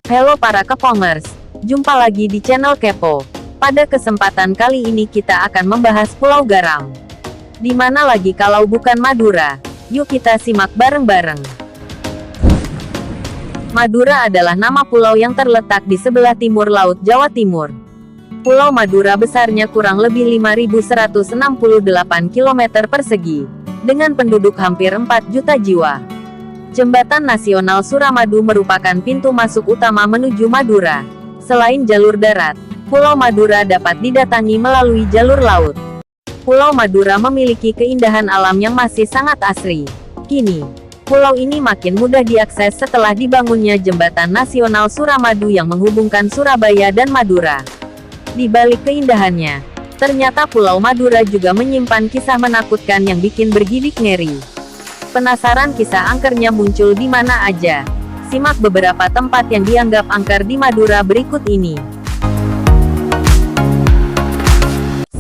Halo para Kepongers, jumpa lagi di channel Kepo. Pada kesempatan kali ini kita akan membahas Pulau Garam. Di mana lagi kalau bukan Madura? Yuk kita simak bareng-bareng. Madura adalah nama pulau yang terletak di sebelah timur Laut Jawa Timur. Pulau Madura besarnya kurang lebih 5.168 km persegi, dengan penduduk hampir 4 juta jiwa. Jembatan Nasional Suramadu merupakan pintu masuk utama menuju Madura. Selain jalur darat, Pulau Madura dapat didatangi melalui jalur laut. Pulau Madura memiliki keindahan alam yang masih sangat asri. Kini, pulau ini makin mudah diakses setelah dibangunnya Jembatan Nasional Suramadu yang menghubungkan Surabaya dan Madura. Di balik keindahannya, ternyata Pulau Madura juga menyimpan kisah menakutkan yang bikin bergidik ngeri. Penasaran kisah angkernya muncul di mana aja? Simak beberapa tempat yang dianggap angker di Madura berikut ini. 1.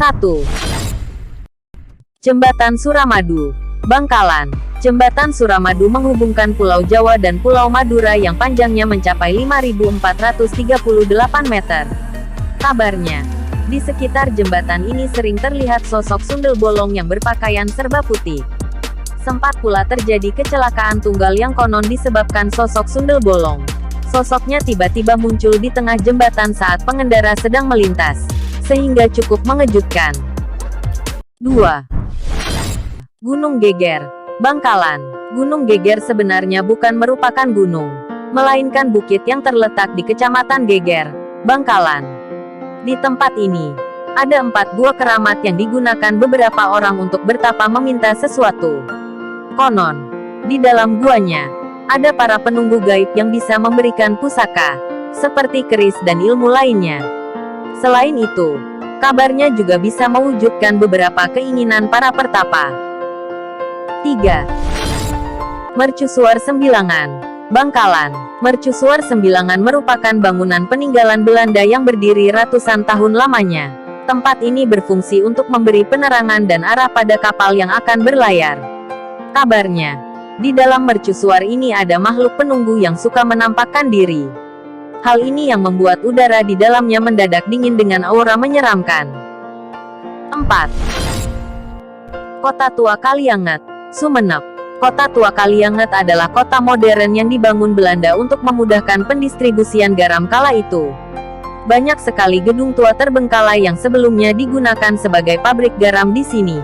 Jembatan Suramadu, Bangkalan. Jembatan Suramadu menghubungkan Pulau Jawa dan Pulau Madura yang panjangnya mencapai 5.438 meter. Kabarnya, di sekitar jembatan ini sering terlihat sosok sundel bolong yang berpakaian serba putih. Sempat pula terjadi kecelakaan tunggal yang konon disebabkan sosok sundel bolong. Sosoknya tiba-tiba muncul di tengah jembatan saat pengendara sedang melintas, sehingga cukup mengejutkan. 2. Gunung Geger, Bangkalan. Gunung Geger sebenarnya bukan merupakan gunung, melainkan bukit yang terletak di Kecamatan Geger, Bangkalan. Di tempat ini, ada 4 gua keramat yang digunakan beberapa orang untuk bertapa meminta sesuatu. Konon, di dalam guanya, ada para penunggu gaib yang bisa memberikan pusaka, seperti keris dan ilmu lainnya. Selain itu, kabarnya juga bisa mewujudkan beberapa keinginan para pertapa. 3. Mercusuar Sembilangan, Bangkalan. Mercusuar Sembilangan merupakan bangunan peninggalan Belanda yang berdiri ratusan tahun lamanya. Tempat ini berfungsi untuk memberi penerangan dan arah pada kapal yang akan berlayar. Kabarnya, di dalam mercusuar ini ada makhluk penunggu yang suka menampakkan diri. Hal ini yang membuat udara di dalamnya mendadak dingin dengan aura menyeramkan. 4. Kota Tua Kalianget, Sumenep. Kota Tua Kalianget adalah kota modern yang dibangun Belanda untuk memudahkan pendistribusian garam kala itu. Banyak sekali gedung tua terbengkalai yang sebelumnya digunakan sebagai pabrik garam di sini.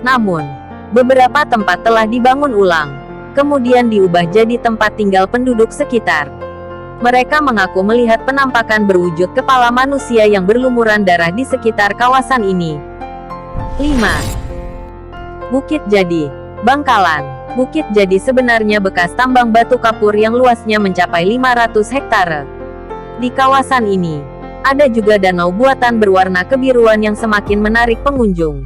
Namun, beberapa tempat telah dibangun ulang, kemudian diubah jadi tempat tinggal penduduk sekitar. Mereka mengaku melihat penampakan berwujud kepala manusia yang berlumuran darah di sekitar kawasan ini. 5. Bukit Jadi, Bangkalan. Bukit Jadi sebenarnya bekas tambang batu kapur yang luasnya mencapai 500 hektare. Di kawasan ini, ada juga danau buatan berwarna kebiruan yang semakin menarik pengunjung.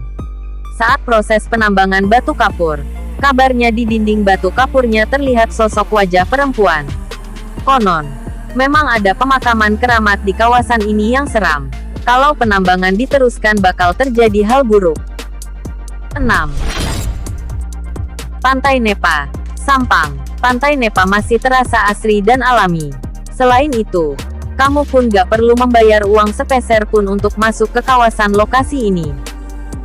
Saat proses penambangan batu kapur, kabarnya di dinding batu kapurnya terlihat sosok wajah perempuan. Konon, memang ada pemakaman keramat di kawasan ini yang seram. Kalau penambangan diteruskan bakal terjadi hal buruk. 6. Pantai Nepa, Sampang. Pantai Nepa masih terasa asri dan alami. Selain itu, kamu pun gak perlu membayar uang sepeser pun untuk masuk ke kawasan lokasi ini.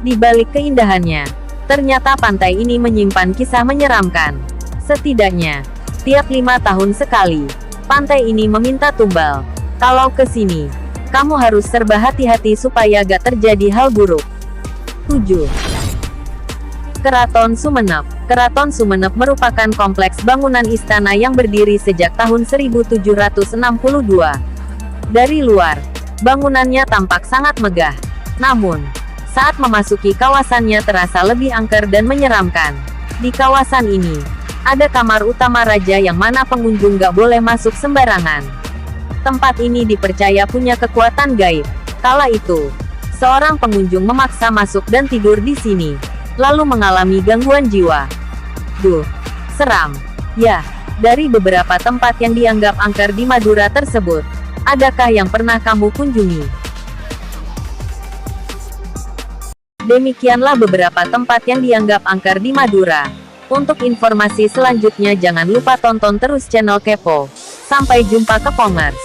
Di balik keindahannya, ternyata pantai ini menyimpan kisah menyeramkan. Setidaknya, tiap 5 tahun sekali, pantai ini meminta tumbal. Kalau ke sini, kamu harus serba hati-hati supaya gak terjadi hal buruk. 7. Keraton Sumenep. Keraton Sumenep merupakan kompleks bangunan istana yang berdiri sejak tahun 1762. Dari luar, bangunannya tampak sangat megah. Namun, saat memasuki kawasannya terasa lebih angker dan menyeramkan. Di kawasan ini, ada kamar utama raja yang mana pengunjung gak boleh masuk sembarangan. Tempat ini dipercaya punya kekuatan gaib. Kala itu, seorang pengunjung memaksa masuk dan tidur di sini, lalu mengalami gangguan jiwa. Duh, seram. Ya, dari beberapa tempat yang dianggap angker di Madura tersebut, adakah yang pernah kamu kunjungi? Demikianlah beberapa tempat yang dianggap angker di Madura. Untuk informasi selanjutnya jangan lupa tonton terus channel Kepo. Sampai jumpa ke Kongers.